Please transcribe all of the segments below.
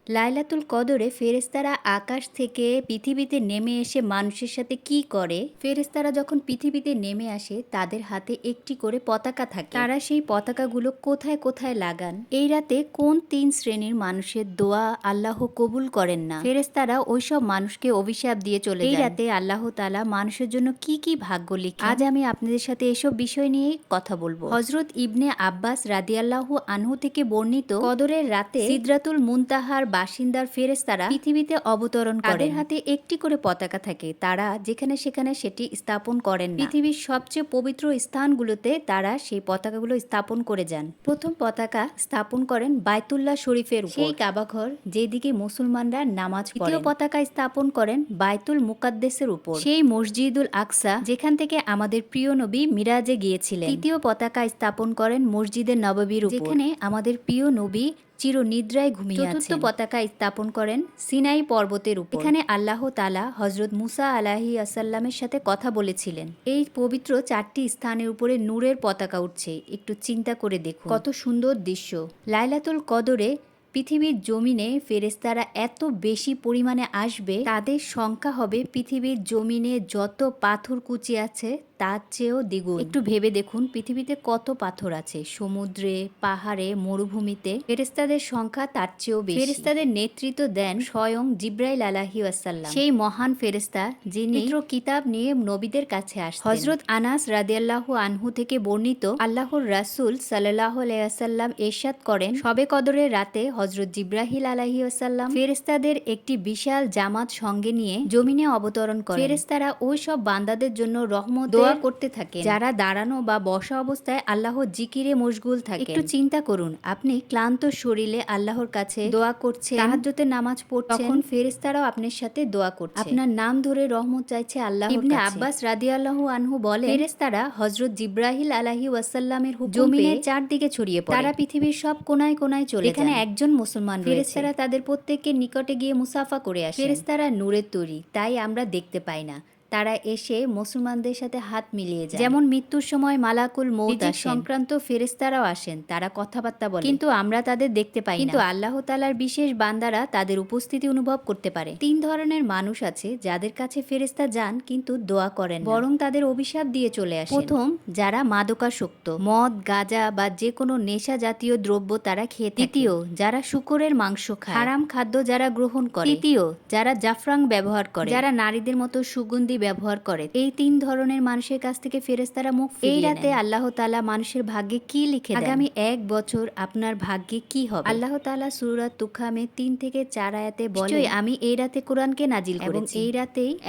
লাইলাতুল কদরে ফেরেশতারা আকাশ থেকে পৃথিবীতে নেমে এসে মানুষের সাথে কি করে? ফেরেশতারা যখন পৃথিবীতে নেমে আসে তাদের হাতে একটি করে পতাকা থাকে। তারা সেই পতাকাগুলো কোথায় কোথায় লাগান? এই রাতে কোন ৩ শ্রেণীর মানুষের দোয়া আল্লাহ কবুল করেন না? ফেরেশতারা ওইসব মানুষকে অভিশাপ দিয়ে চলে যায়। এই রাতে আল্লাহ তাআলা মানুষের জন্য কি কি ভাগ্য লিখেন? আজ আমি আপনাদের সাথে এসব বিষয় নিয়ে কথা বলবো। হযরত ইবনে আব্বাস রাদিয়াল্লাহু আনহু থেকে বর্ণিত, কদরের রাতে সিদরাতুল মুনতাহার বাসিন্দার ফেরেশতারা পৃথিবীতে অবতরণ করেন। তাদের হাতে একটি করে পতাকা থাকে। তারা যেখানে সেখানে সেটি স্থাপন করেন না। পৃথিবীর সবচেয়ে পবিত্র স্থানগুলোতে তারা সেই পতাকাগুলো স্থাপন করে যান। প্রথম পতাকা স্থাপন করেন বায়তুল্লাহ শরীফের উপর, সেই কাবাঘর যেদিকে মুসলমানরা নামাজ পড়েন। দ্বিতীয় পতাকা স্থাপন করেন বাইতুল মুকাদ্দেসের উপর, সেই মসজিদুল আকসা যেখান থেকে আমাদের প্রিয় নবী মিরাজে গিয়েছিলেন। তৃতীয় পতাকা স্থাপন করেন মসজিদে নববীর উপর, যেখানে আমাদের প্রিয় নবী চিরনিদ্রায় ঘুমিয়ে আছেন। চতুর্থ পতাকা স্থাপন করেন সিনাই পর্বতের উপর। এখানে আল্লাহ তাআলা হযরত মুসা আলাইহিস সালামের সাথে কথা বলেছিলেন। এই পবিত্র 4টি স্থানের উপরে নূরের পতাকা উঠছে। একটু চিন্তা করে দেখুন কত সুন্দর দৃশ্য। লাইলাতুল কদরে পৃথিবীর জমিনে ফেরেশতারা এত বেশি পরিমাণে আসবে, তাদের সংখ্যা হবে পৃথিবীর জমিনে যত পাথরকুচি আছে তার চেয়েও দ্বিগুণ। একটু ভেবে দেখুন পৃথিবীতে কত পাথর আছে, সমুদ্রে, পাহাড়ে, মরুভূমিতে। ফেরেশতাদের সংখ্যা তার চেয়েও বেশি। ফেরেশতাদের নেতৃত্ব দেন স্বয়ং জিবরাইল আলাইহিস সালাম, সেই মহান ফেরেশতা যিনি পবিত্র কিতাব নিয়ে নবীদের কাছে আসতেন। হযরত আনাস রাদিয়াল্লাহু আনহু থেকে বর্ণিত, আল্লাহর রাসূল সাল্লাল্লাহু আলাইহি ওয়াসাল্লাম ইরশাদ করেন, শবে কদরের রাতে হযরত জিবরাইল আলাইহিস সালাম ফেরেশতাদের একটি বিশাল জামাত সঙ্গে নিয়ে জমিনে অবতরণ করেন। ফেরেশতারা ওই সব বান্দাদের জন্য রহমত দোয়া করতে থাকেন যারা দাঁড়ানো বা বসা অবস্থায় আল্লাহর জিকিরে মশগুল থাকেন। একটু চিন্তা করুন, আপনি ক্লান্ত শরীরে আল্লাহর কাছে দোয়া করছেন, তাহাজ্জুদের নামাজ পড়ছেন, তখন ফেরেশতারাও আপনার সাথে দোয়া করছে, আপনার নাম ধরে রহমত চাইছে আল্লাহর কাছে। ইবনে আব্বাস রাদিয়াল্লাহু আনহু বলেন, ফেরেশতারা হযরত জিবরাইল আলাইহিস ওয়াসাল্লামের হুকুম জমিনের চারদিকে ছড়িয়ে পড়ে। তারা পৃথিবীর সব কোনায় কোনায় চলে যায়। এখানে একজন মুসলমান রয়েছে, ফেরেশতারা তাদের প্রত্যেকের নিকটে গিয়ে মুসাফা করে আসে। ফেরেশতারা নূরের তৈরি, তাই আমরা দেখতে পাই না। তারা এসে মুসলমানদের সাথে হাত মিলিয়ে যায়। যেমন মৃত্যুর সময় মালাকুল মউত সংক্রান্ত ফেরেশতারাও আসেন, তারা কথাবার্তা বলেন, কিন্তু আমরা তাদের দেখতে পাই না। কিন্তু আল্লাহ তাআলার বিশেষ বান্দারা তাদের উপস্থিতি অনুভব করতে পারে। 3 ধরনের মানুষ আছে যাদের কাছে ফেরেশতা যান কিন্তু দোয়া করেন না, বরং তাদের অভিশাপ দিয়ে চলে আসেন। প্রথম, যারা মাদকাসক্ত, মদ, গাঁজা বা যে কোনো নেশা জাতীয় দ্রব্য তারা খেয়ে থাকে। দ্বিতীয়, যারা শূকরের মাংস খায়, হারাম খাদ্য যারা গ্রহণ করে। তৃতীয়, যারা জাফরান ব্যবহার করে, যারা নারীদের মতো সুগন্ধি ব্যবহার করে। এই 3 ধরনের মানুষের কাছ থেকে ফেরেশতারা মুখ ফিরিয়ে নেন। এই রাতে আল্লাহ তাআলা মানুষের ভাগ্যে কি লিখে দেন? আগামী 1 বছর আপনার ভাগ্যে কি হবে? আল্লাহ তাআলা সূরা তুখামে 3 থেকে 4 আয়াতে বলেন, আমি এই রাতে কোরআনকে নাজিল করেছি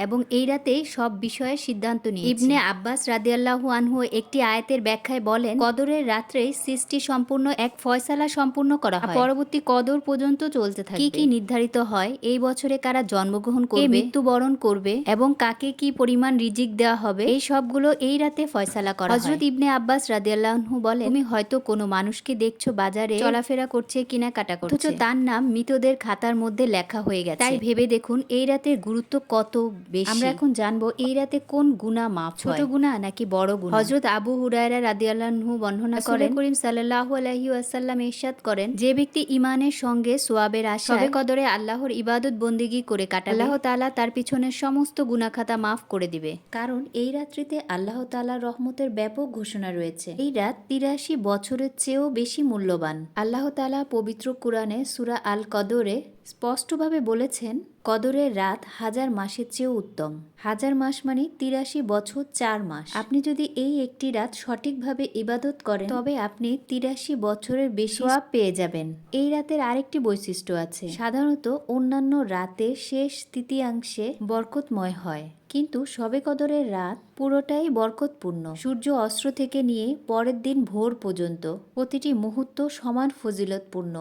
এবং এই রাতেই সব বিষয়ে সিদ্ধান্ত নিয়েছি। ইবনে আব্বাস রাদিয়াল্লাহু আনহু একটি আয়াতের ব্যাখ্যায় বলেন, কদরের রাত্রেই সৃষ্টি সম্পূর্ণ এক ফয়সালা সম্পূর্ণ করা হয়, পরবর্তী কদর পর্যন্ত চলতে থাকবে। কি কি নির্ধারিত হয়, এই বছরে কারা জন্মগ্রহণ করবে, মৃত্যুবরণ করবে এবং কাকে কি পরিমাণ রিজিক দেওয়া হবে, এই সবগুলো এই রাতে ফয়সালা করা হয়। হযরত ইবনে আব্বাস রাদিয়াল্লাহু আনহু বলেন, তুমি হয়তো কোনো মানুষকে দেখছো বাজারে চলাফেরা করছে, কেনাকাটা করছে, অথচ তার নাম মৃতদের খাতার মধ্যে লেখা হয়ে গেছে। তাই ভেবে দেখুন এই রাতের গুরুত্ব কত বেশি। আমরা এখন জানবো এই রাতে কোন গুনাহ মাফ হয়, ছোট গুনাহ নাকি বড় গুনাহ। হযরত আবু হুরায়রা রাদিয়াল্লাহু আনহু বর্ণনা করেন, রাসূল করিম সাল্লাল্লাহু আলাইহি ওয়াসাল্লাম ইরশাদ করেন, যে ব্যক্তি ঈমানের সঙ্গে সওয়াবের আশায় শবে কদরে আল্লাহর ইবাদত বন্দেগী করে কাটাবে, আল্লাহ তাআলা তার পিছনের সমস্ত গুনাহ খাতা মাফ করে দিবে। কারণ এই রাত্রিতে আল্লাহ তাআলার রহমতের ব্যাপক ঘোষণা রয়েছে। এই রাত 83 বছরের চেয়েও বেশি মূল্যবান। আল্লাহ তাআলা পবিত্র কুরআনে সূরা আল কদরে স্পষ্টভাবে বলেছেন, কদরের রাত 1000 মাসের চেয়েও উত্তম। 1000 মাস মানে 83 বছর 4 মাস। আপনি যদি এই একটি রাত সঠিকভাবে ইবাদত করেন তবে আপনি 83 বছরের বেশি সওয়াব পেয়ে যাবেন। এই রাতের আরেকটি বৈশিষ্ট্য আছে, সাধারণত অন্যান্য রাতের শেষ তৃতীয়াংশে বরকতময় হয়, কিন্তু শবে কদরের রাত পুরোটাই বরকতপূর্ণ। সূর্য অস্ত থেকে নিয়ে পরের দিন ভোর পর্যন্ত প্রতিটি মুহূর্ত সমান ফজিলতপূর্ণ।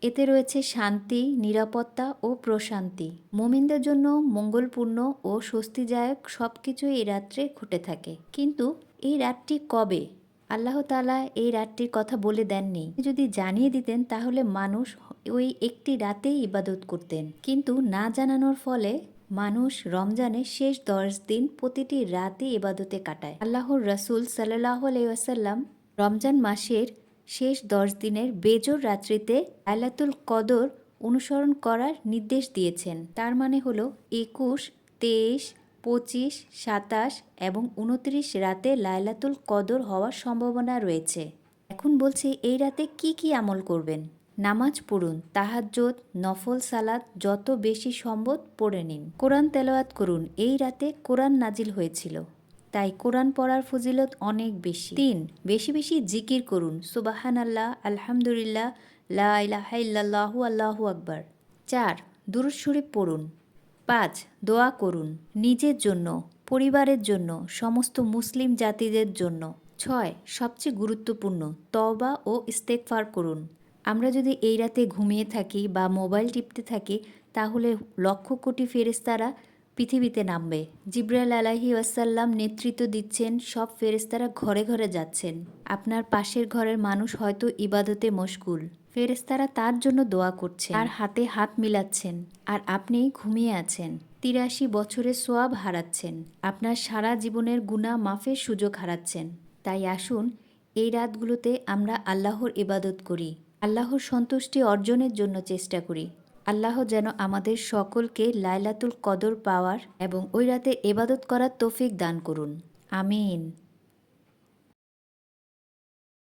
এতে রয়েছে শান্তি, নিরাপত্তা ও প্রশান্তি। মুমিনদের জন্য মঙ্গলপূর্ণ ও স্বস্তিদায়ক সবকিছুই এই রাত্রে ঘটে থাকে। কিন্তু এই রাতটি কবে? আল্লাহ তাআলা এই রাতটির কথা বলে দেননি। যদি জানিয়ে দিতেন তাহলে মানুষ ওই একটি রাতেই ইবাদত করতেন, কিন্তু না জানানোর ফলে মানুষ রমজানের শেষ 10 দিন প্রতিটি রাতে ইবাদতে কাটায়। আল্লাহর রাসূল সাল্লাল্লাহু আলাইহি ওয়াসাল্লাম রমজান মাসের শেষ 10 দিনের বেজোর রাত্রিতে লাইলাতুল কদর অনুসরণ করার নির্দেশ দিয়েছেন। তার মানে হলো 21, 23, 25, 27 এবং 29 রাতে লাইলাতুল কদর হওয়ার সম্ভাবনা রয়েছে। এখন বলছি এই রাতে কি কি আমল করবেন। নামাজ পড়ুন, তাহাজ্জুদ, নফল সালাত যত বেশি সম্ভব পড়ে নিন। কোরআন তেলাওয়াত করুন, এই রাতে কোরআন নাজিল হয়েছিল, তাই কোরআন পড়ার ফজিলত অনেক বেশি। 3. বেশি বেশি জিকির করুন, সুবহানাল্লাহ, আলহামদুলিল্লাহ, লা ইলাহা ইল্লাল্লাহু আল্লাহু আকবার। 4. দুরূদ শরীফ পড়ুন। 5. দোয়া করুন, নিজের জন্য, পরিবারের জন্য, সমস্ত মুসলিম জাতিদের জন্য। 6. সবচেয়ে গুরুত্বপূর্ণ, তওবা ও ইস্তেগফার করুন। আমরা যদি এই রাতে ঘুমিয়ে থাকি বা মোবাইল টিপতে থাকি, তাহলে লক্ষ কোটি ফেরেশতারা পৃথিবীতে নামবে। জিবরাইল আলাইহি ওয়াসাল্লাম নেতৃত্ব দিচ্ছেন, সব ফেরেশতারা ঘরে ঘরে যাচ্ছেন। আপনার পাশের ঘরের মানুষ হয়তো ইবাদতে মশগুল, ফেরেশতারা তার জন্য দোয়া করছেন, তার হাতে হাত মিলাচ্ছেন, আর আপনি ঘুমিয়ে আছেন। 83 বছরের সোয়াব হারাচ্ছেন, আপনার সারা জীবনের গুনাহ মাফের সুযোগ হারাচ্ছেন। তাই আসুন এই রাতগুলোতে আমরা আল্লাহর ইবাদত করি, আল্লাহর সন্তুষ্টি অর্জনের জন্য চেষ্টা করি। আল্লাহ যেন আমাদের সকলকে লাইলাতুল কদর পাওয়ার এবং ওই রাতে ইবাদত করার তৌফিক দান করুন। আমিন।